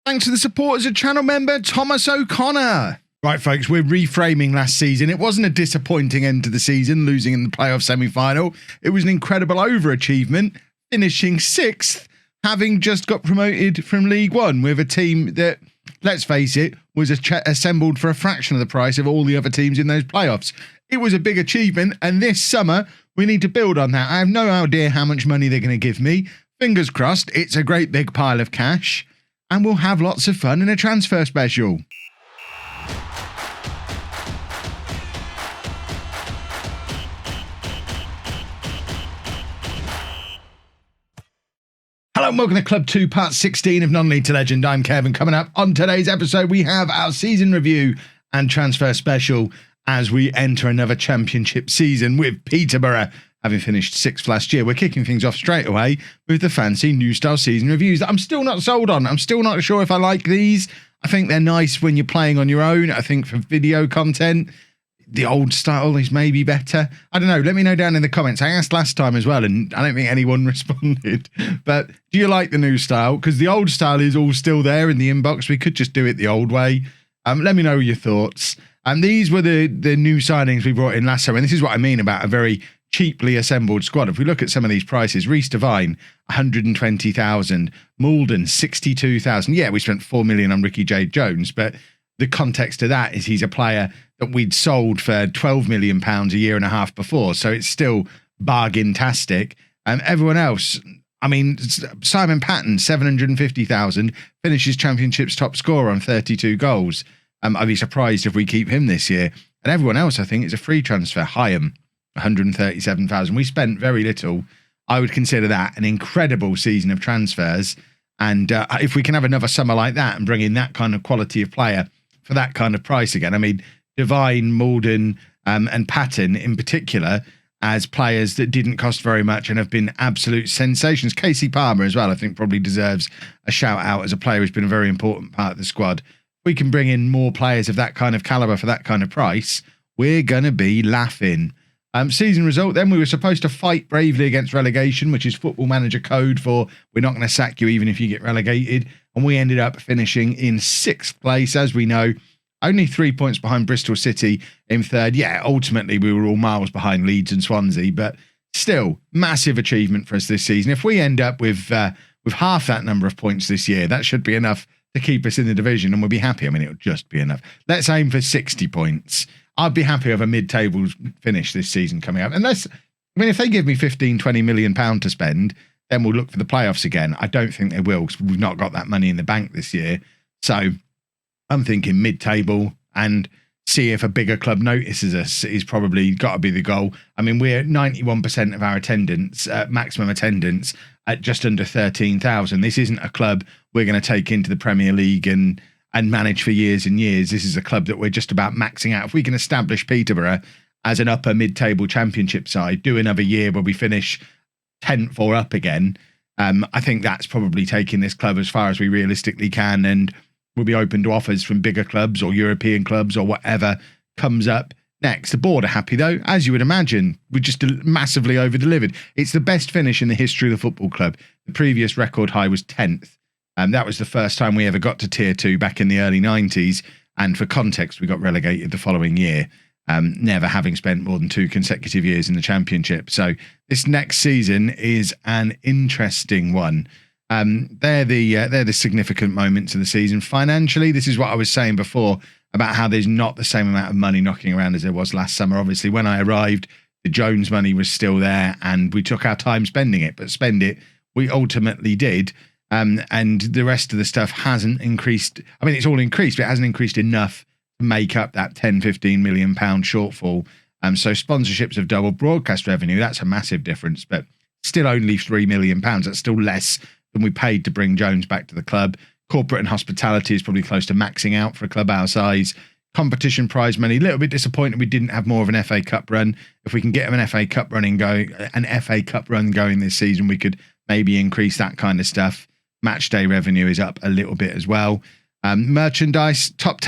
Thanks to the support as a channel member, Thomas O'Connor. Right, folks, we're reframing last season. It wasn't a disappointing end to the season, losing in the playoff semi-final. It was an incredible overachievement, finishing 6th, having just got promoted from League One with a team that, let's face it, was assembled for a fraction of the price of all the other teams in those playoffs. It was a big achievement, and this summer, we need to build on that. I have no idea how much money they're going to give me. Fingers crossed, it's a great big pile of cash, and we'll have lots of fun in a transfer special. Hello and welcome to Club 2, Part 16 of Non-League to Legend. I'm Kevin. Coming up on today's episode, we have our season review and transfer special as we enter another championship season with Peterborough having finished 6th last year. We're kicking things off straight away with the fancy new style season reviews that I'm still not sold on. I'm still not sure if I like these. I think they're nice when you're playing on your own. I think for video content, the old style is maybe better. I don't know. Let me know down in the comments. I asked last time as well, and I don't think anyone responded. But do you like the new style? Because the old style is all still there in the inbox. We could just do it the old way. Let me know your thoughts. And these were the new signings we brought in last summer. And this is what I mean about a very cheaply assembled squad. If we look at some of these prices, Reece Devine, 120,000. Malden, 62,000. Yeah, we spent 4 million on Ricky J. Jones, but the context of that is he's a player that we'd sold for £12 million a year and a half before. So it's still bargain-tastic. Everyone else, I mean, Simon Patton, 750,000, finishes Championship's top scorer on 32 goals. I'd be surprised if we keep him this year. And everyone else, I think, is a free transfer. Hyam, 137,000. We spent very little. I would consider that an incredible season of transfers. And if we can have another summer like that and bring in that kind of quality of player for that kind of price again, I mean, Devine, Malden, and Patton in particular as players that didn't cost very much and have been absolute sensations. Casey Palmer as well, I think, probably deserves a shout out as a player who's been a very important part of the squad. If we can bring in more players of that kind of caliber for that kind of price, we're going to be laughing. Season result, then we were supposed to fight bravely against relegation, which is Football Manager code for we're not going to sack you even if you get relegated. And we ended up finishing in 6th place, as we know. Only 3 points behind Bristol City in 3rd. Yeah, ultimately we were all miles behind Leeds and Swansea, but still massive achievement for us this season. If we end up with half that number of points this year, that should be enough to keep us in the division and we'll be happy. I mean, it'll just be enough. Let's aim for 60 points. I'd be happy with a mid-table finish this season coming up. Unless, I mean, if they give me 15-20 million pound to spend, then we'll look for the playoffs again. I don't think they will because we've not got that money in the bank this year. So I'm thinking mid-table and see if a bigger club notices us is probably got to be the goal. I mean, we're 91% of our attendance, maximum attendance, at just under 13,000. This isn't a club we're going to take into the Premier League and manage for years and years. This is a club that we're just about maxing out. If we can establish Peterborough as an upper mid-table championship side, do another year where we finish 10th or up again, I think that's probably taking this club as far as we realistically can, and we'll be open to offers from bigger clubs or European clubs or whatever comes up next. The board are happy though, as you would imagine. We just massively over-delivered. It's the best finish in the history of the football club. The previous record high was 10th. That was the first time we ever got to Tier 2 back in the early 90s. And for context, we got relegated the following year, never having spent more than 2 consecutive years in the Championship. So this next season is an interesting one. They're the significant moments of the season. Financially, this is what I was saying before about how there's not the same amount of money knocking around as there was last summer. Obviously, when I arrived, the Jones money was still there and we took our time spending it, but spend it we ultimately did. And the rest of the stuff hasn't increased. I mean, it's all increased, but it hasn't increased enough to make up that 10-15 million pound shortfall. So sponsorships have doubled. Broadcast revenue, that's a massive difference, but still only £3 million. That's still less than we paid to bring Jones back to the club. Corporate and hospitality is probably close to maxing out for a club our size. Competition prize money, a little bit disappointed we didn't have more of an FA Cup run. If we can get an FA Cup run going this season, we could maybe increase that kind of stuff. Match day revenue is up a little bit as well. Merchandise, top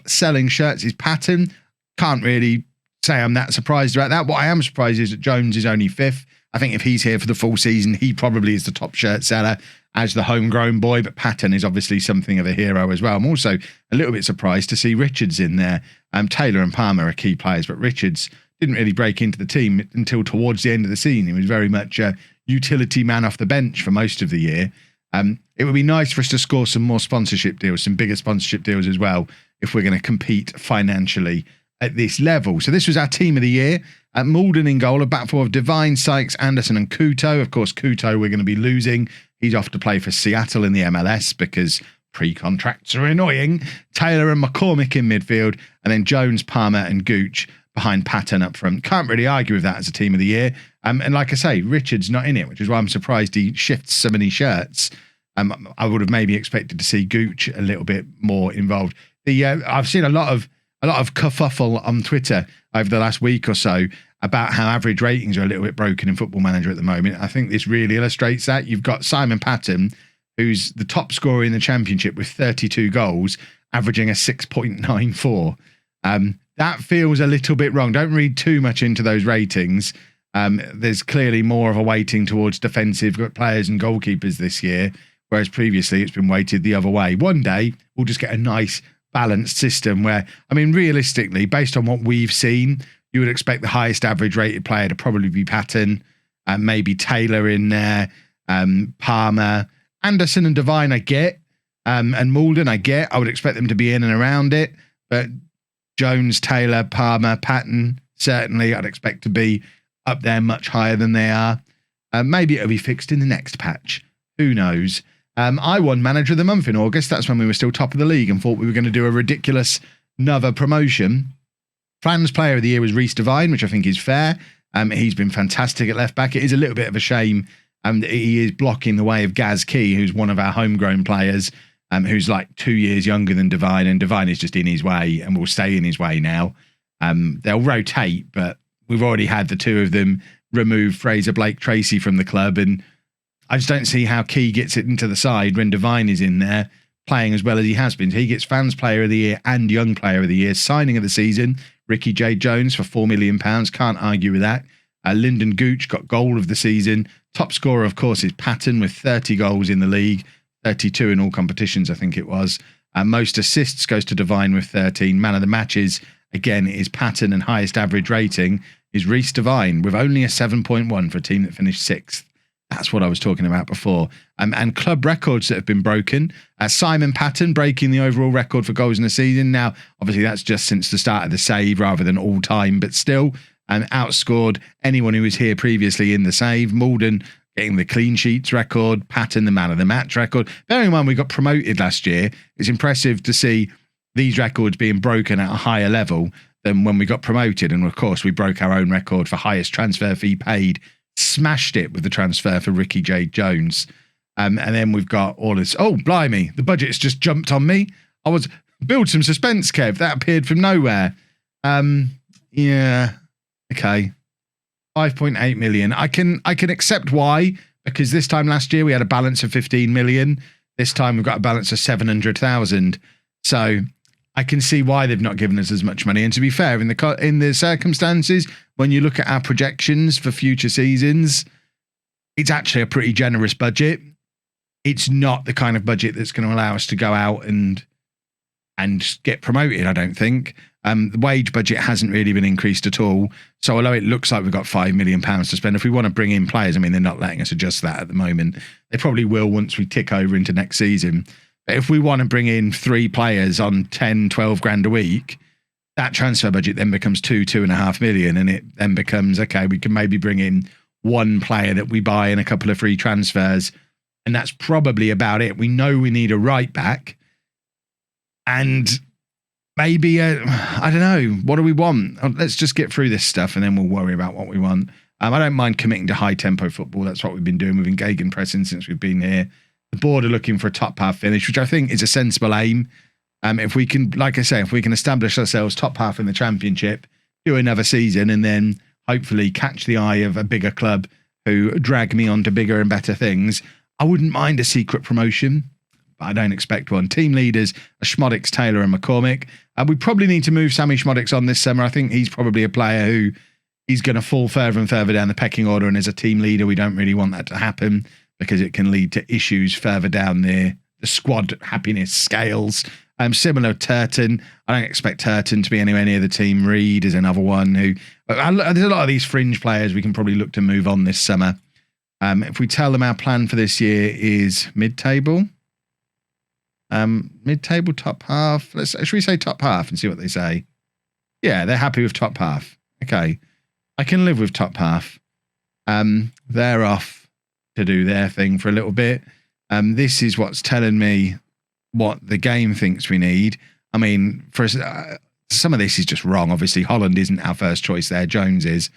selling shirts is Patton. Can't really say I'm that surprised about that. What I am surprised is that Jones is only 5th. I think if he's here for the full season, he probably is the top shirt seller as the homegrown boy, but Patton is obviously something of a hero as well. I'm also a little bit surprised to see Richards in there. Taylor and Palmer are key players, but Richards didn't really break into the team until towards the end of the season. He was very much a utility man off the bench for most of the year. It would be nice for us to score some more sponsorship deals, some bigger sponsorship deals as well, if we're going to compete financially at this level. So this was our team of the year. Malden in goal, a back four of Devine, Sykes, Anderson and Couto. Of course, Couto we're going to be losing. He's off to play for Seattle in the MLS because pre-contracts are annoying. Taylor and McCormick in midfield, and then Jones, Palmer and Gooch behind Patton up front. Can't really argue with that as a team of the year. And like I say, Richard's not in it, which is why I'm surprised he shifts so many shirts. I would have maybe expected to see Gooch a little bit more involved. I've seen a lot of kerfuffle on Twitter over the last week or so about how average ratings are a little bit broken in Football Manager at the moment. I think this really illustrates that. You've got Simon Patton, who's the top scorer in the Championship with 32 goals, averaging a 6.94. That feels a little bit wrong. Don't read too much into those ratings. There's clearly more of a weighting towards defensive players and goalkeepers this year, whereas previously it's been weighted the other way. One day we'll just get a nice balanced system where, I mean, realistically, based on what we've seen, you would expect the highest average rated player to probably be Patton, maybe Taylor in there, Palmer, Anderson and Devine I get, and Malden I get. I would expect them to be in and around it, but Jones, Taylor, Palmer, Patton, certainly I'd expect to be up there much higher than they are. Maybe it'll be fixed in the next patch. Who knows? I won Manager of the Month in August. That's when we were still top of the league and thought we were going to do a ridiculous another promotion. Fans Player of the Year was Reece Devine, which I think is fair. He's been fantastic at left back. It is a little bit of a shame that he is blocking the way of Gaz Key, who's one of our homegrown players, who's like 2 years younger than Devine, and Devine is just in his way and will stay in his way now. They'll rotate, but we've already had the two of them remove Fraser Blake Tracy from the club, and I just don't see how Key gets it into the side when Devine is in there playing as well as he has been. He gets Fans Player of the Year and Young Player of the Year. Signing of the season, Ricky J. Jones for £4 million. Can't argue with that. Lyndon Gooch got goal of the season. Top scorer, of course, is Patton with 30 goals in the league, 32 in all competitions, I think it was. Most assists goes to Devine with 13. Man of the matches, again, is Patton, and highest average rating is Reece Devine with only a 7.1 for a team that finished 6th. That's what I was talking about before. And club records that have been broken. Simon Patton breaking the overall record for goals in the season. Now, obviously, that's just since the start of the save rather than all time, but still outscored anyone who was here previously in the save. Malden getting the clean sheets record. Patton, the man of the match record. Bearing in mind we got promoted last year, it's impressive to see these records being broken at a higher level than when we got promoted. And of course, we broke our own record for highest transfer fee paid. Smashed it with the transfer for Ricky J. Jones. And then we've got all this. Oh, blimey. The budget's just jumped on me. Build some suspense, Kev. That appeared from nowhere. Yeah. Okay. 5.8 million. I can accept why, because this time last year we had a balance of 15 million. This time we've got a balance of 700,000. So I can see why they've not given us as much money. And to be fair, in the circumstances, when you look at our projections for future seasons, it's actually a pretty generous budget. It's not the kind of budget that's going to allow us to go out and get promoted, I don't think. The wage budget hasn't really been increased at all. So although it looks like we've got £5 million to spend, if we want to bring in players, I mean, they're not letting us adjust that at the moment. They probably will once we tick over into next season. But if we want to bring in 3 players on 10, 12 grand a week, that transfer budget then becomes 2.5 million. And it then becomes, okay, we can maybe bring in 1 player that we buy and a couple of free transfers. And that's probably about it. We know we need a right back. And maybe, I don't know, what do we want? Let's just get through this stuff and then we'll worry about what we want. I don't mind committing to high tempo football. That's what we've been doing. We've been gegenpressing since we've been here. The board are looking for a top half finish, which I think is a sensible aim. If we can, like I say, if we can establish ourselves top half in the Championship, do another season, and then hopefully catch the eye of a bigger club who drag me on to bigger and better things, I wouldn't mind a secret promotion, but I don't expect one. Team leaders are Schmodix, Taylor and McCormick. We probably need to move Sammy Schmodix on this summer. I think he's probably a player who he's going to fall further and further down the pecking order. And as a team leader, we don't really want that to happen because it can lead to issues further down the squad happiness scales. Similar to Turton. I don't expect Turton to be anywhere near the team. Reed is another one who... There's a lot of these fringe players we can probably look to move on this summer. If we tell them our plan for this year is mid-table. Mid-table, top half. Should we say top half and see what they say? Yeah, they're happy with top half. Okay. I can live with top half. They're off to do their thing for a little bit. This is what's telling me what the game thinks we need. I mean, for some of this is just wrong. Obviously, Holland isn't our first choice there. Jones is.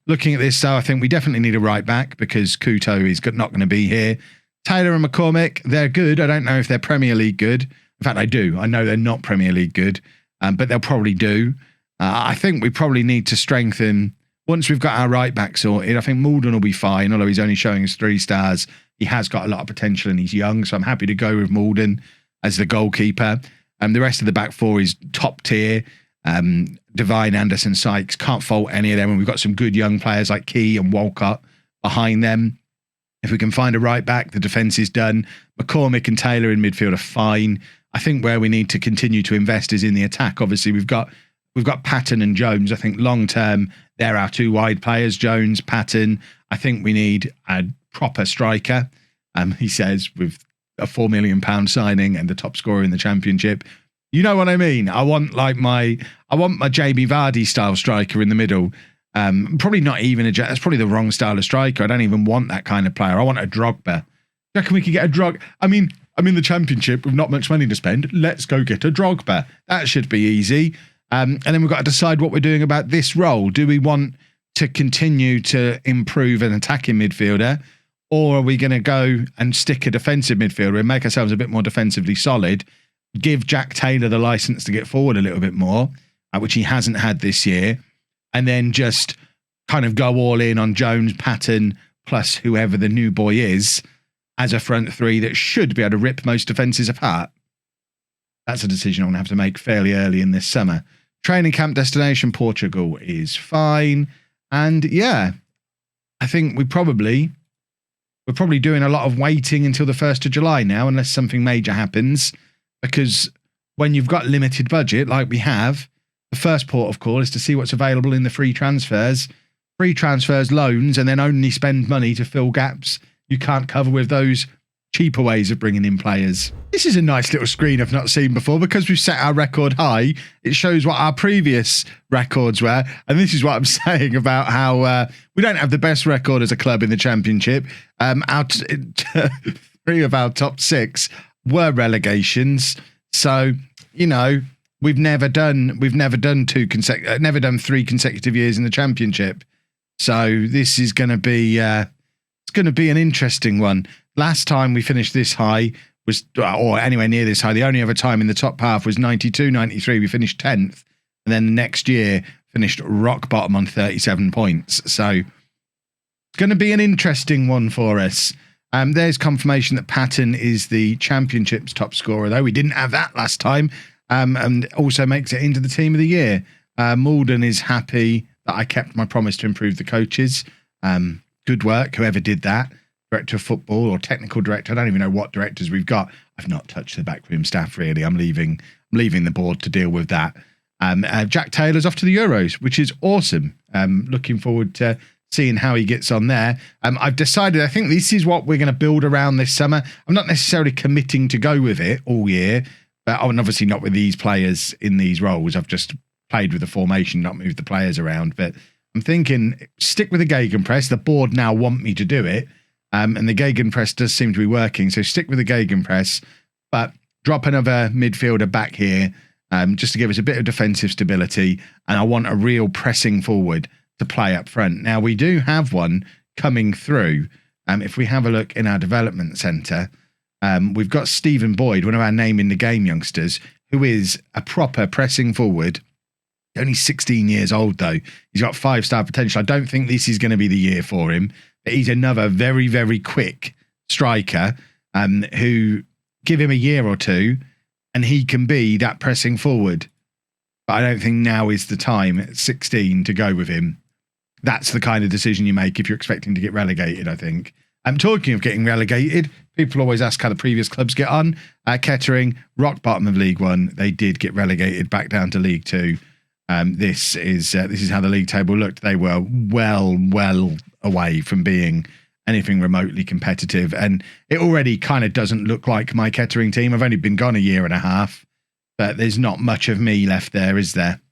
Looking at this, though, I think we definitely need a right back because Couto is not going to be here. Taylor and McCormick, they're good. I don't know if they're Premier League good. In fact, I do. I know they're not Premier League good, but they'll probably do. I think we probably need to strengthen. Once we've got our right back sorted, I think Malden will be fine, although he's only showing us 3 stars. He has got a lot of potential and he's young, so I'm happy to go with Malden as the goalkeeper. The rest of the back four is top tier. Devine, Anderson, Sykes, can't fault any of them. And we've got some good young players like Key and Walcott behind them. If we can find a right back, the defence is done. McCormick and Taylor in midfield are fine. I think where we need to continue to invest is in the attack. Obviously, we've got Patton and Jones. I think long term, they're our 2 wide players, Jones, Patton. I think we need a proper striker. He says with a £4 million signing and the top scorer in the championship. You know what I mean? I want my Jamie Vardy style striker in the middle. Probably not even that's probably the wrong style of striker. I don't even want that kind of player. I want a Drogba. You reckon we could get a Drogba? I mean, I'm in the championship with not much money to spend. Let's go get a Drogba. That should be easy. And then we've got to decide what we're doing about this role. Do we want to continue to improve an attacking midfielder, or are we going to go and stick a defensive midfielder and make ourselves a bit more defensively solid? Give Jack Taylor the license to get forward a little bit more, which he hasn't had this year. And then just kind of go all in on Jones, Patton, plus whoever the new boy is as a front 3 that should be able to rip most defences apart. That's a decision I'm going to have to make fairly early in this summer. Training camp destination, Portugal is fine. And yeah, I think we're probably doing a lot of waiting until the 1st of July now, unless something major happens. Because when you've got limited budget like we have, the first port of call is to see what's available in the free transfers, loans, and then only spend money to fill gaps you can't cover with those cheaper ways of bringing in players. This is a nice little screen I've not seen before because we've set our record high. It shows what our previous records were. And this is what I'm saying about how we don't have the best record as a club in the championship. 3 of our top 6 were relegations. So, you know, we've never done 3 consecutive years in the championship. So this is going to be it's going to be an interesting one. Last time we finished this high was, or anywhere near this high, the only other time in the top half was 92-93. We finished 10th, and then the next year finished rock bottom on 37 points. So it's going to be an interesting one for us. There's confirmation that Patton is the championship's top scorer, though. We didn't have that last time, and also makes it into the team of the year. Malden is happy that I kept my promise to improve the coaches. Good work, whoever did that. Director of football or technical director. I don't even know what directors we've got. I've not touched the backroom staff, really. I'm leaving the board to deal with that. Jack Taylor's off to the Euros, which is awesome. Looking forward to seeing how he gets on there. I've decided, I think this is what we're going to build around this summer. I'm not necessarily committing to go with it all year, but obviously not with these players in these roles. I've just played with the formation, not moved the players around. But I'm thinking, stick with the Gegenpress. The board now want me to do it. And the Gegenpress does seem to be working. So stick with the Gegenpress, but drop another midfielder back here just to give us a bit of defensive stability. And I want a real pressing forward to play up front. Now, we do have one coming through. If we have a look in our development centre, we've got Stephen Boyd, one of our name in the game youngsters, who is a proper pressing forward. Only 16 years old, though. He's got 5-star potential. I don't think this is going to be the year for him. But he's another very, very quick striker who give him a year or two and he can be that pressing forward. but I don't think now is the time at 16 to go with him. That's the kind of decision you make if you're expecting to get relegated, I think. I'm talking of getting relegated. People always ask how the previous clubs get on. Kettering, rock bottom of League One. They did get relegated back down to League Two. This is how the league table looked. They were well away from being anything remotely competitive, and it already kind of doesn't look like my Kettering team. I've only been gone a year and a half, but there's not much of me left there, is there?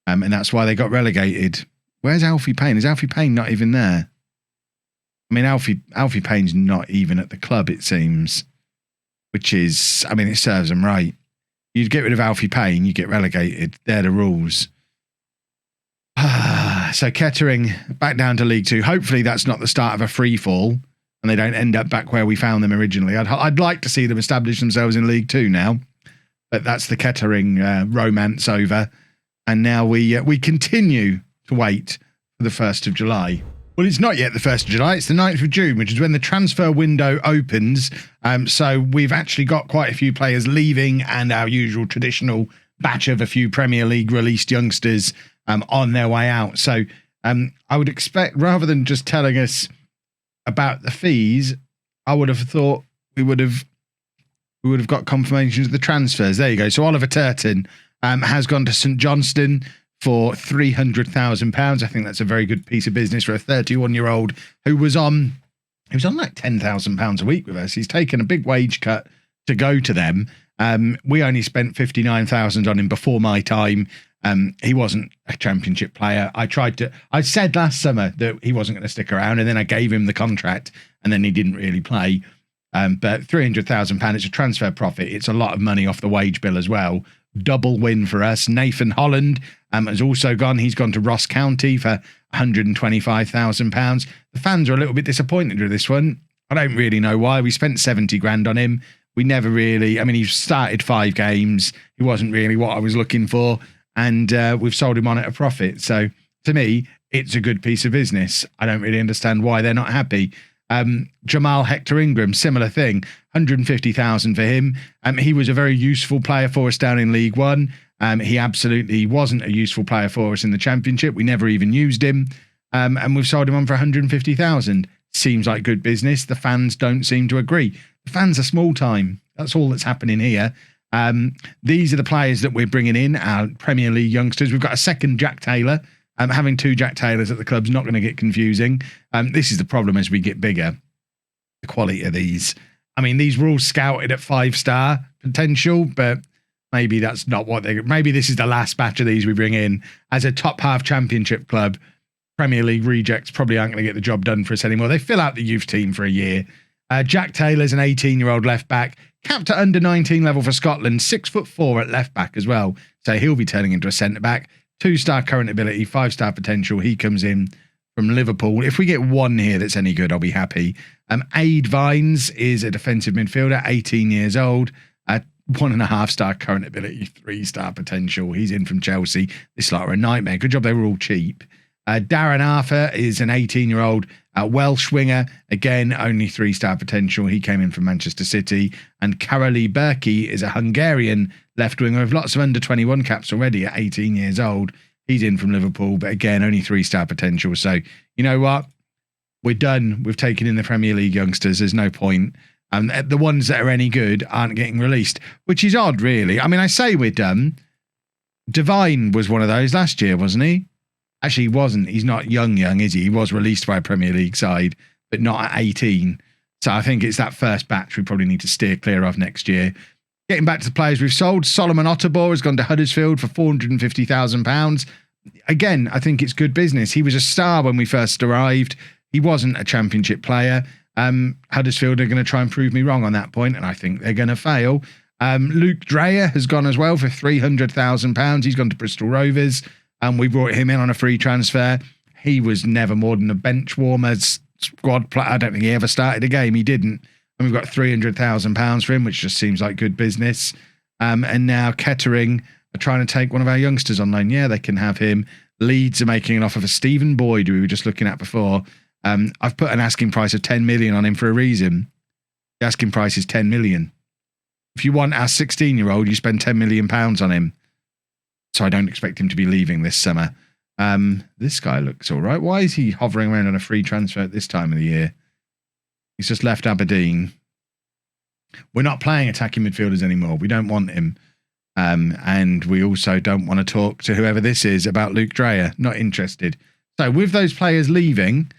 And that's why they got relegated. Where's Alfie Payne? Is Alfie Payne not even there? I mean, Alfie Payne's not even at the club, it seems, which is, I mean, it serves them right. You'd get rid of Alfie Payne, you get relegated. They're the rules. So Kettering back down to League Two. Hopefully that's not the start of a free fall and they don't end up back where we found them originally. I'd like to see them establish themselves in League Two now, but that's the Kettering romance over. And now we continue to wait for the 1st of July. Well, it's not yet the 1st of July. It's the 9th of June, which is when the transfer window opens. So we've actually got quite a few players leaving and our usual traditional batch of a few Premier League released youngsters on their way out. So I would expect, rather than just telling us about the fees, I would have thought we would have got confirmations of the transfers. There you go. So Oliver Turton has gone to St Johnstone for £300,000. I think that's a very good piece of business for a 31-year-old who was on like £10,000 a week with us. He's taken a big wage cut to go to them. We only spent £59,000 on him before my time. He wasn't a championship player. I said last summer that he wasn't going to stick around, and then I gave him the contract, and then he didn't really play. But £300,000, it's a transfer profit. It's a lot of money off the wage bill as well. Double win for us. Nathan Holland has also gone. He's gone to Ross County for £125,000. The fans are a little bit disappointed with this one. I don't really know why. We spent 70 grand on him. We never really, I mean, he started 5 games. He wasn't really what I was looking for. And we've sold him on at a profit. So to me, it's a good piece of business. I don't really understand why they're not happy. Jamal Hector Ingram, similar thing, 150,000 for him. He was a very useful player for us down in League One. He absolutely wasn't a useful player for us in the Championship. We never even used him. And we've sold him on for 150,000. Seems like good business. The fans don't seem to agree. The fans are small time. That's all that's happening here. These are the players that we're bringing in, our Premier League youngsters. We've got a second Jack Taylor. Having 2 Jack Taylors at the club's not going to get confusing. This is the problem as we get bigger. The quality of these. I mean, these were all scouted at 5-star potential, but maybe that's not what they... Maybe this is the last batch of these we bring in. As a top half championship club, Premier League rejects probably aren't going to get the job done for us anymore. They fill out the youth team for a year. Jack Taylor's an 18-year-old left back, capped at under 19 level for Scotland, 6'4" at left back as well. So he'll be turning into a centre back. 2-star current ability, 5-star potential. He comes in from Liverpool. If we get one here that's any good, I'll be happy. Aid Vines is a defensive midfielder, 18 years old, 1.5-star current ability, 3-star potential. He's in from Chelsea. This lot are a nightmare. Good job they were all cheap. Darren Arthur is an 18-year-old Welsh winger. Again, only 3-star potential. He came in from Manchester City. And Karoli Berkey is a Hungarian left winger with lots of under-21 caps already at 18 years old. He's in from Liverpool, but again, only 3-star potential. So, you know what? We're done. We've taken in the Premier League youngsters. There's no point. The ones that are any good aren't getting released, which is odd, really. I mean, I say we're done. Devine was one of those last year, wasn't he? Actually, he wasn't. He's not young, is he? He was released by a Premier League side, but not at 18. So I think it's that first batch we probably need to steer clear of next year. Getting back to the players we've sold, Solomon Otterbor has gone to Huddersfield for £450,000. Again, I think it's good business. He was a star when we first arrived. He wasn't a championship player. Huddersfield are going to try and prove me wrong on that point, and I think they're going to fail. Luke Dreyer has gone as well for £300,000. He's gone to Bristol Rovers. We brought him in on a free transfer. He was never more than a bench warmer squad player. I don't think he ever started a game. He didn't. And we've got £300,000 for him, which just seems like good business. And now Kettering are trying to take one of our youngsters on loan. Yeah, they can have him. Leeds are making an offer for Stephen Boyd, who we were just looking at before. I've put an asking price of 10 million on him for a reason. The asking price is 10 million. If you want our 16-year-old, you spend £10 million on him. So I don't expect him to be leaving this summer. This guy looks all right. Why is he hovering around on a free transfer at this time of the year? He's just left Aberdeen. We're not playing attacking midfielders anymore. We don't want him. And we also don't want to talk to whoever this is about Luke Dreyer. Not interested. So with those players leaving,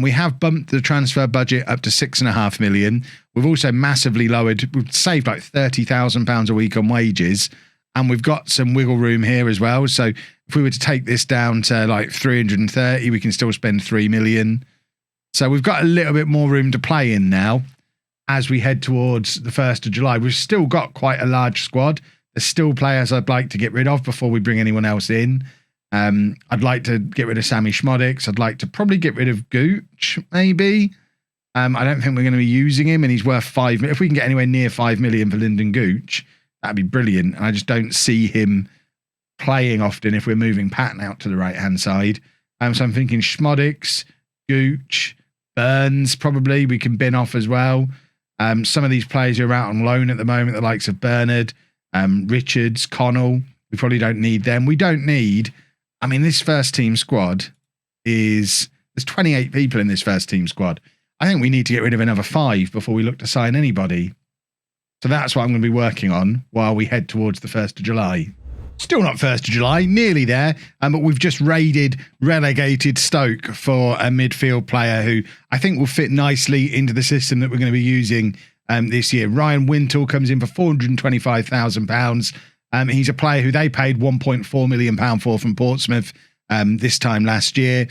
we have bumped the transfer budget up to £6.5 million. We've also massively lowered, we've saved like £30,000 a week on wages. And we've got some wiggle room here as well. So if we were to take this down to like 330, we can still spend 3 million. So we've got a little bit more room to play in now as we head towards the 1st of July. We've still got quite a large squad. There's still players I'd like to get rid of before we bring anyone else in. I'd like to get rid of Sammy Schmodix. I'd like to probably get rid of Gooch, maybe. I don't think we're going to be using him, and he's worth 5 million. If we can get anywhere near 5 million for Lyndon Gooch, that'd be brilliant. And I just don't see him playing often if we're moving Patton out to the right-hand side. So I'm thinking Schmodix, Gooch, Burns, probably we can bin off as well. Some of these players who are out on loan at the moment, the likes of Bernard, Richards, Connell, we probably don't need them. We don't need, I mean, this first team squad there's 28 people in this first team squad. I think we need to get rid of another 5 before we look to sign anybody. So that's what I'm going to be working on while we head towards the 1st of July. Still not 1st of July, nearly there, but we've just relegated Stoke for a midfield player who I think will fit nicely into the system that we're going to be using this year. Ryan Wintle comes in for £425,000. He's a player who they paid £1.4 million for from Portsmouth this time last year.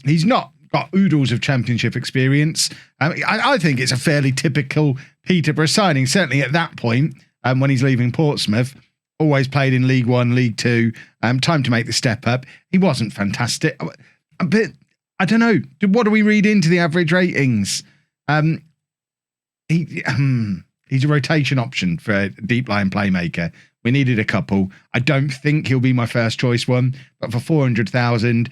He's not got oodles of championship experience. I think it's a fairly typical Peterborough signing, certainly at that point when he's leaving Portsmouth. Always played in League One, League Two. Time to make the step up. He wasn't fantastic. But I don't know. What do we read into the average ratings? He's a rotation option for a deep line playmaker. We needed a couple. I don't think he'll be my first choice one, but for 400,000,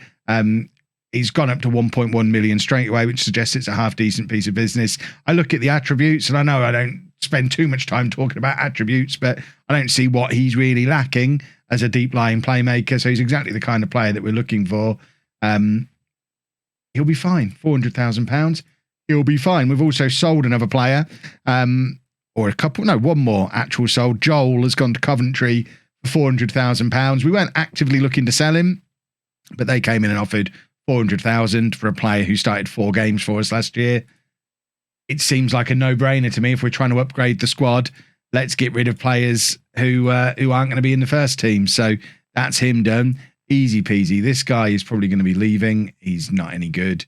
he's gone up to 1.1 million straight away, which suggests it's a half decent piece of business. I look at the attributes, and I know I don't spend too much time talking about attributes, but I don't see what he's really lacking as a deep lying playmaker. So he's exactly the kind of player that we're looking for. He'll be fine. £400,000. He'll be fine. We've also sold another player, or a couple. No, one more actual sold. Joel has gone to Coventry for £400,000. We weren't actively looking to sell him, but they came in and offered 400,000 for a player who started 4 games for us last year. It seems like a no-brainer to me. If we're trying to upgrade the squad, let's get rid of players who aren't going to be in the first team. So that's him done. Easy peasy. This guy is probably going to be leaving. He's not any good.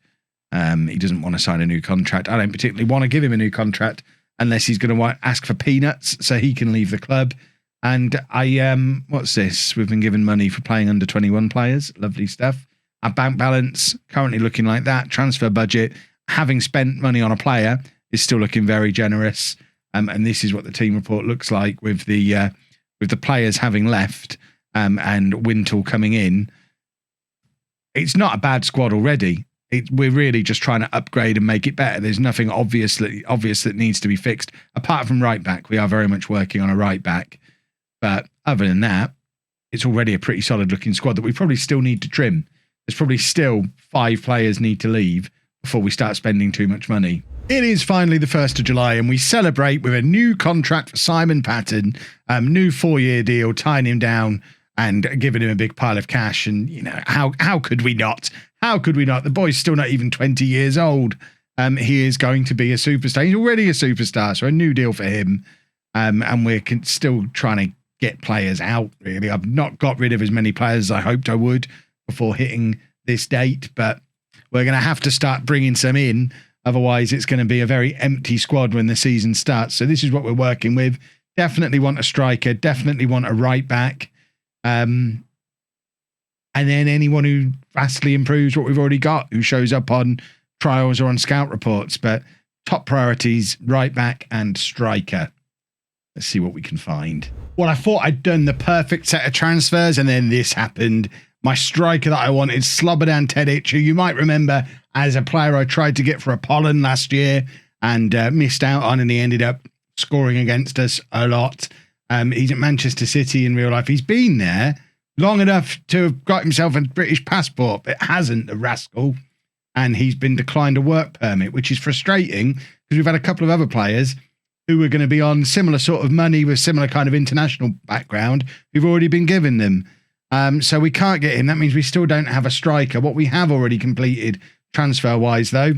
He doesn't want to sign a new contract. I don't particularly want to give him a new contract unless he's going to ask for peanuts so he can leave the club. And what's this? We've been given money for playing under 21 players. Lovely stuff. Our bank balance currently looking like that. Transfer budget, having spent money on a player, is still looking very generous. And this is what the team report looks like with the players having left and Wintle coming in. It's not a bad squad already. We're really just trying to upgrade and make it better. There's nothing obvious that needs to be fixed. Apart from right back, we are very much working on a right back. But other than that, it's already a pretty solid looking squad that we probably still need to trim. There's probably still 5 players need to leave before we start spending too much money. It is finally the 1st of July and we celebrate with a new contract for Simon Patton, new 4-year deal, tying him down and giving him a big pile of cash. And, you know, how could we not? How could we not? The boy's still not even 20 years old. He is going to be a superstar. He's already a superstar, so a new deal for him. And we're still trying to get players out, really. I've not got rid of as many players as I hoped I would before hitting this date, but we're going to have to start bringing some in. Otherwise, it's going to be a very empty squad when the season starts. So this is what we're working with. Definitely want a striker. Definitely want a right back. And then anyone who vastly improves what we've already got, who shows up on trials or on scout reports. But top priorities, right back and striker. Let's see what we can find. Well, I thought I'd done the perfect set of transfers, and then this happened. My striker that I wanted, Slobodan Tedic, who you might remember as a player I tried to get for Apollon last year and missed out on, and he ended up scoring against us a lot. He's at Manchester City in real life. He's been there, long enough to have got himself a British passport, but hasn't, the rascal. And he's been declined a work permit, which is frustrating because we've had a couple of other players who are going to be on similar sort of money with similar kind of international background who've already been given them. So we can't get him. That means we still don't have a striker. What we have already completed transfer-wise, though,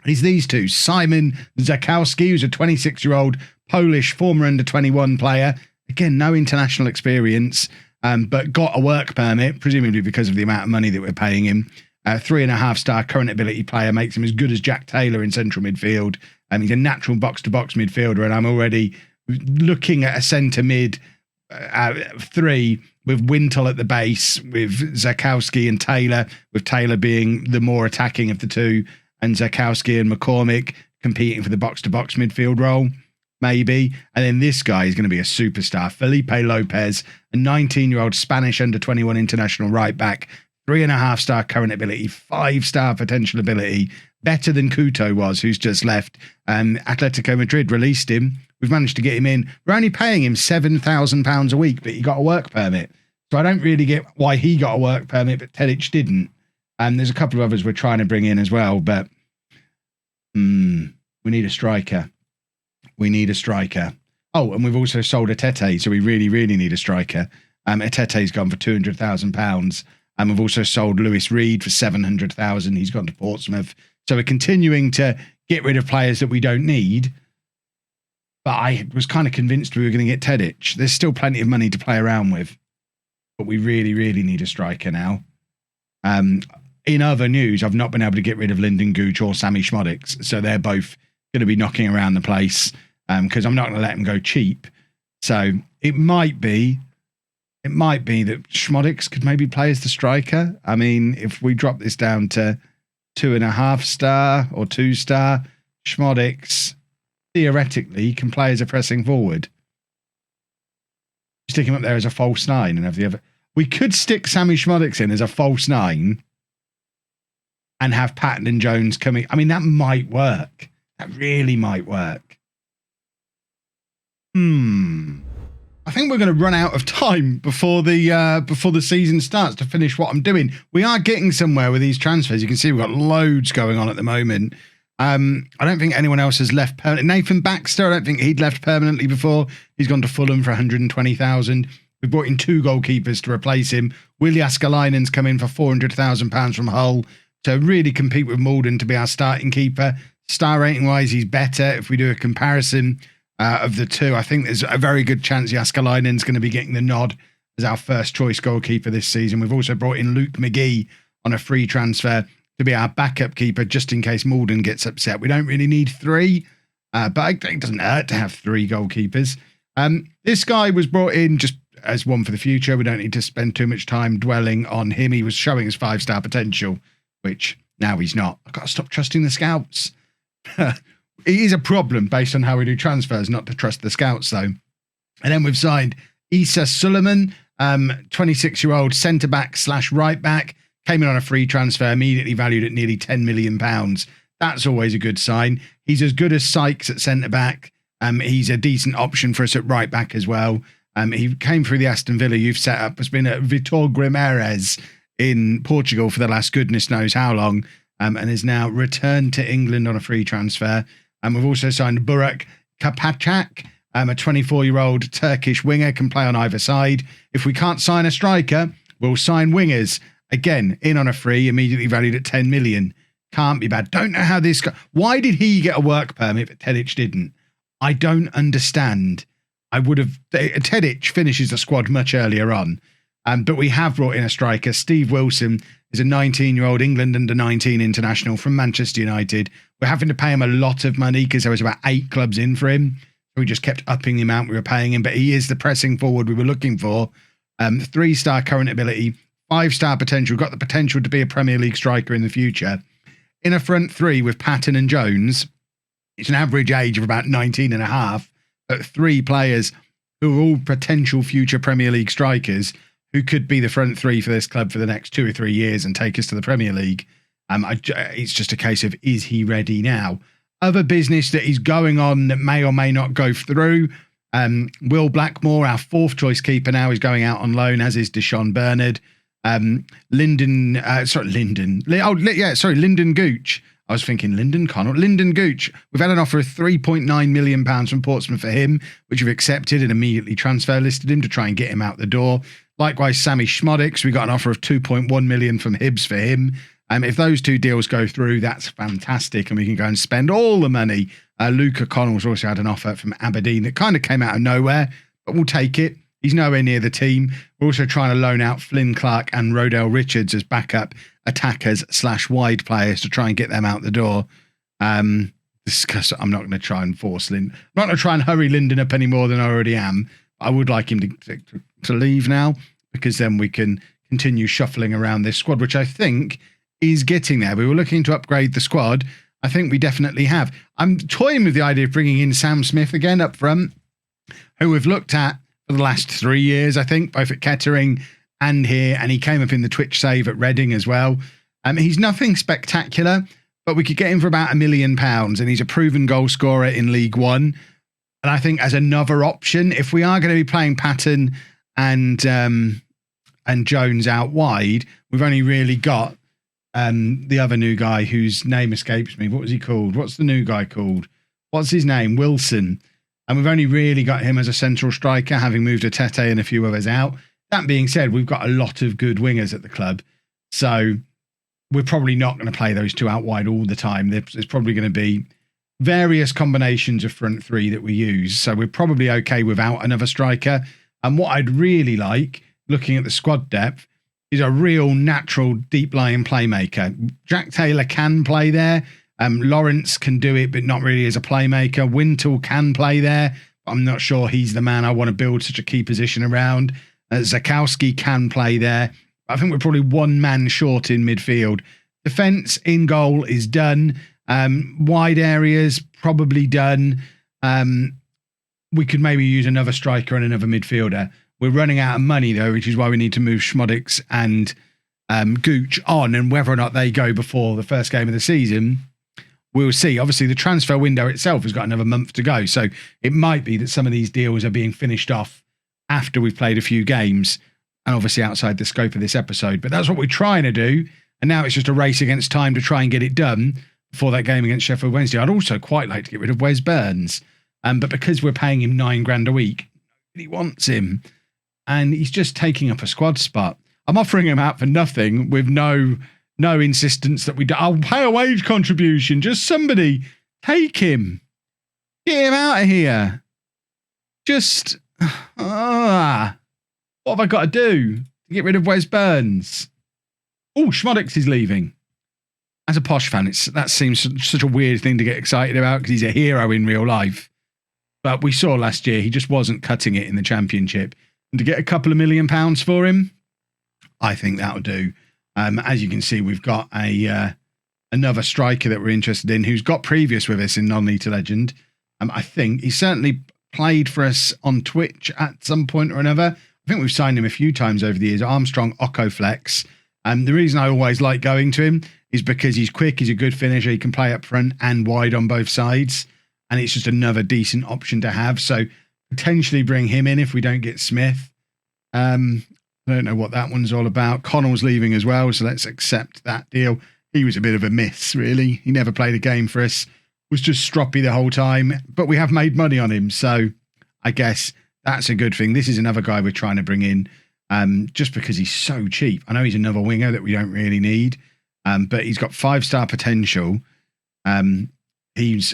is these two. Simon Zakowski, who's a 26-year-old Polish former under-21 player. Again, no international experience, but got a work permit, presumably because of the amount of money that we're paying him. 3.5-star current ability player, makes him as good as Jack Taylor in central midfield. He's a natural box-to-box midfielder, and I'm already looking at a centre mid 3 with Wintle at the base, with Zakowski and Taylor, with Taylor being the more attacking of the two, and Zakowski and McCormick competing for the box-to-box midfield role, maybe. And then this guy is going to be a superstar, Felipe Lopez, a 19-year-old Spanish under-21 international right-back, 3.5-star current ability, 5-star potential ability, better than Couto was, who's just left. Atletico Madrid released him. We've managed to get him in. We're only paying him £7,000 a week, but he got a work permit. So I don't really get why he got a work permit, but Tedic didn't. There's a couple of others we're trying to bring in as well, but we need a striker. We need a striker. Oh, and we've also sold Atete, so we really, really need a striker. Atete's gone for £200,000. And we've also sold Lewis Reed for $700,000. He's gone to Portsmouth. So we're continuing to get rid of players that we don't need. But I was kind of convinced we were going to get Tedic. There's still plenty of money to play around with. But we really, really need a striker now. In other news, I've not been able to get rid of Lyndon Gooch or Sammy Schmodics. So they're both going to be knocking around the place because I'm not going to let them go cheap. So it might be that Schmodics could maybe play as the striker. I mean, if we drop this down to 2.5-star or 2-star, Schmodics theoretically can play as a pressing forward. Stick him up there as a false 9 and have the other. We could stick Sammy Schmodics in as a false 9 and have Patton and Jones coming. I mean, that might work. That really might work. I think we're going to run out of time before the season starts to finish what I'm doing. We are getting somewhere with these transfers. You can see we've got loads going on at the moment. I don't think anyone else has left permanently. Nathan Baxter, I don't think he'd left permanently before. He's gone to Fulham for 120,000. We brought in 2 goalkeepers to replace him. Willi Jääskeläinen's come in for £400,000 from Hull to really compete with Malden to be our starting keeper. Star rating wise, he's better. If we do a comparison of the two, I think there's a very good chance Jääskeläinen's going to be getting the nod as our first choice goalkeeper this season. We've also brought in Luke McGee on a free transfer to be our backup keeper just in case Malden gets upset. We don't really need 3, but I think it doesn't hurt to have 3 goalkeepers. This guy was brought in just as one for the future. We don't need to spend too much time dwelling on him. He was showing his 5-star potential, which now he's not. I've got to stop trusting the scouts. It is a problem based on how we do transfers not to trust the scouts, though. And then we've signed Issa Suleiman, 26-year-old centre-back / right-back, came in on a free transfer, immediately valued at nearly £10 million. That's always a good sign. He's as good as Sykes at centre-back. He's a decent option for us at right-back as well. He came through the Aston Villa youth setup, has been at Vitor Guimarães in Portugal for the last goodness knows how long, and is now returned to England on a free transfer. And we've also signed Burak Kapacak, a 24-year-old Turkish winger, can play on either side. If we can't sign a striker, we'll sign wingers. Again, in on a free, immediately valued at 10 million. Can't be bad. Don't know how this guy. Why did he get a work permit but Tedic didn't? I don't understand. I would have. Tedic finishes the squad much earlier on. But we have brought in a striker. Steve Wilson is a 19-year-old England under-19 international from Manchester United. We're having to pay him a lot of money because there was about 8 clubs in for him. So we just kept upping the amount we were paying him. But he is the pressing forward we were looking for. 3-star current ability, 5-star potential. Got the potential to be a Premier League striker in the future. In a front 3 with Patton and Jones, it's an average age of about 19 and a half. But 3 players who are all potential future Premier League strikers who could be the front 3 for this club for the next 2 or 3 years and take us to the Premier League. It's just a case of, is he ready now? Other business that is going on that may or may not go through. Will Blackmore, our fourth choice keeper now, is going out on loan, as is Deshaun Bernard. Lyndon Gooch. I was thinking Lyndon Connell. Lyndon Gooch. We've had an offer of £3.9 million from Portsmouth for him, which we've accepted and immediately transfer listed him to try and get him out the door. Likewise, Sammy Schmodix, we got an offer of £2.1 million from Hibs for him. If those two deals go through, that's fantastic, and we can go and spend all the money. Luca Connell's also had an offer from Aberdeen that kind of came out of nowhere, but we'll take it. He's nowhere near the team. We're also trying to loan out Flynn Clark and Rodell Richards as backup attackers / wide players to try and get them out the door. I'm not going to try and force Lyndon. I'm not going to try and hurry Lyndon up any more than I already am. I would like him to leave now, because then we can continue shuffling around this squad, which I think is getting there. We were looking to upgrade the squad. I think we definitely have. I'm toying with the idea of bringing in Sam Smith again up front, who we've looked at for the last 3 years, I think, both at Kettering and here, and he came up in the Twitch save at Reading as well. He's nothing spectacular, but we could get him for about £1 million, and he's a proven goal scorer in League One. And I think as another option, if we are going to be playing Patton and Jones out wide, we've only really got the other new guy whose name escapes me. What was he called? What's the new guy called? What's his name? Wilson. And we've only really got him as a central striker, having moved Atete and a few others out. That being said, we've got a lot of good wingers at the club. So we're probably not going to play those two out wide all the time. There's probably going to be various combinations of front three that we use. So we're probably okay without another striker. And what I'd really like, looking at the squad depth, is a real natural deep-lying playmaker. Jack Taylor can play there. Lawrence can do it, but not really as a playmaker. Wintle can play there. I'm not sure he's the man I want to build such a key position around. Zakowski can play there. I think we're probably one man short in midfield. Defence in goal is done. Wide areas, probably done. We could maybe use another striker and another midfielder. We're running out of money, though, which is why we need to move Schmodix and Gooch on, and whether or not they go before the first game of the season, we'll see. Obviously, the transfer window itself has got another month to go, so it might be that some of these deals are being finished off after we've played a few games, and obviously outside the scope of this episode. But that's what we're trying to do, and now it's just a race against time to try and get it done before that game against Sheffield Wednesday. I'd also quite like to get rid of Wes Burns, but because we're paying him $9,000 a week, nobody wants him. And he's just taking up a squad spot. I'm offering him out for nothing with no insistence that I'll pay a wage contribution. Just somebody take him. Get him out of here. Just, what have I got to do to get rid of Wes Burns? Oh, Schmodix is leaving. As a posh fan, that seems such a weird thing to get excited about because he's a hero in real life. But we saw last year he just wasn't cutting it in the Championship. And to get a couple of £1 million for him, I think that'll do. As you can see, we've got another striker that we're interested in who's got previous with us in Non-League to Legend. I think he certainly played for us on Twitch at some point or another. I think we've signed him a few times over the years. Armstrong Okoflex. The reason I always like going to him is because he's quick, he's a good finisher, he can play up front and wide on both sides. And it's just another decent option to have. So potentially bring him in if we don't get Smith. I don't know what that one's all about. Connell's leaving as well, so let's accept that deal. He was a bit of a miss, really. He never played a game for us. Was just stroppy the whole time, but we have made money on him, so I guess that's a good thing. This is another guy we're trying to bring in just because he's so cheap. I know he's another winger that we don't really need, but he's got 5-star potential. He's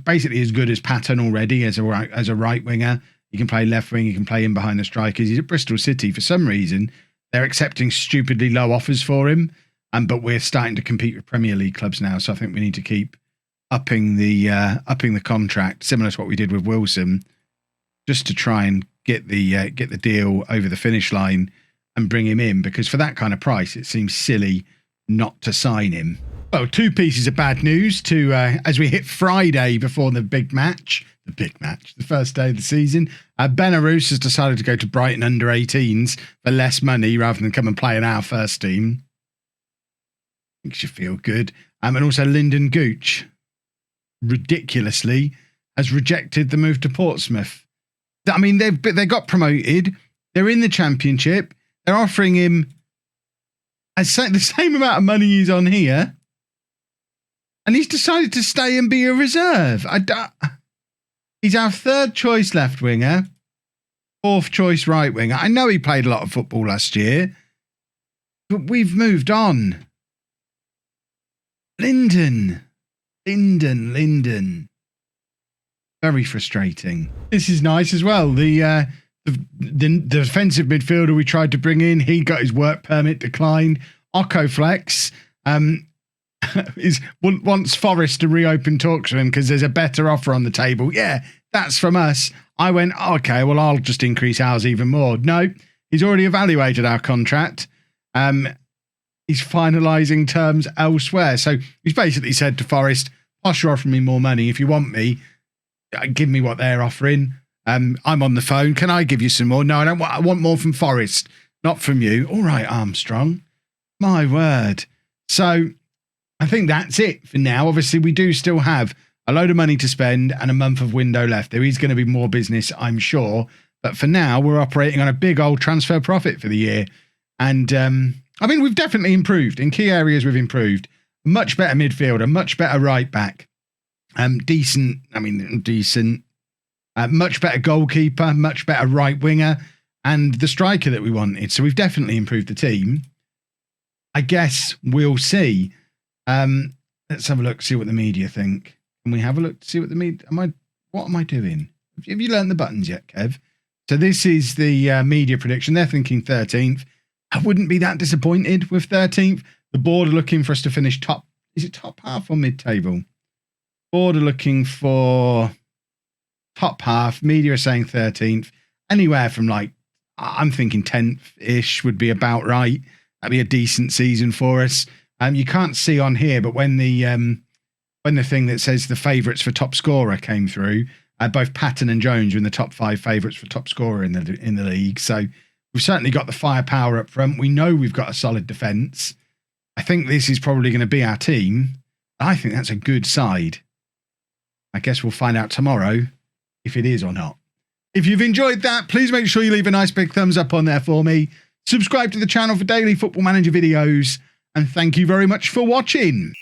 basically as good as Patton already as a right winger. He can play left wing. He can play in behind the strikers. He's at Bristol City. For some reason, they're accepting stupidly low offers for him. But we're starting to compete with Premier League clubs now. So I think we need to keep upping the contract, similar to what we did with Wilson, just to try and get the deal over the finish line and bring him in. Because for that kind of price, it seems silly not to sign him. Well, two pieces of bad news as we hit Friday before the first day of the season. Belarus has decided to go to Brighton under 18s for less money rather than come and play in our first team. Makes you feel good. And also Lyndon Gooch, ridiculously, has rejected the move to Portsmouth. I mean, they got promoted. They're in the Championship. They're offering him the same amount of money he's on here. And he's decided to stay and be a reserve. He's our third choice left winger, fourth choice right winger. I know he played a lot of football last year, but we've moved on. Linden. Very frustrating. This is nice as well. The defensive midfielder we tried to bring in, he got his work permit declined. Okoflex wants Forest to reopen talks with him because there's a better offer on the table. Yeah, that's from us. I went, okay, well, I'll just increase ours even more. No, he's already evaluated our contract. He's finalising terms elsewhere. So he's basically said to Forest, plus you're offering me more money. If you want me, give me what they're offering. I'm on the phone. Can I give you some more? No, I don't want. I want more from Forest, not from you. All right, Armstrong. My word. So I think that's it for now. Obviously, we do still have a load of money to spend and a month of window left. There is going to be more business, I'm sure. But for now, we're operating on a big old transfer profit for the year. And I mean, we've definitely improved. In key areas, we've improved. Much better midfielder, much better right back. Decent. Much better goalkeeper, much better right winger, and the striker that we wanted. So we've definitely improved the team. I guess we'll see. Let's have a look, see what the media think. Can we have a look to see what the media... What am I doing? Have you learned the buttons yet, Kev? So this is the media prediction. They're thinking 13th. I wouldn't be that disappointed with 13th. The board are looking for us to finish top... Is it top half or mid-table? Board are looking for top half. Media are saying 13th. Anywhere from I'm thinking 10th-ish would be about right. That'd be a decent season for us. You can't see on here, but when the thing that says the favourites for top scorer came through, both Patton and Jones are in the top 5 favourites for top scorer in the league. So we've certainly got the firepower up front. We know we've got a solid defence. I think this is probably going to be our team. I think that's a good side. I guess we'll find out tomorrow if it is or not. If you've enjoyed that, please make sure you leave a nice big thumbs up on there for me. Subscribe to the channel for daily Football Manager videos. And thank you very much for watching.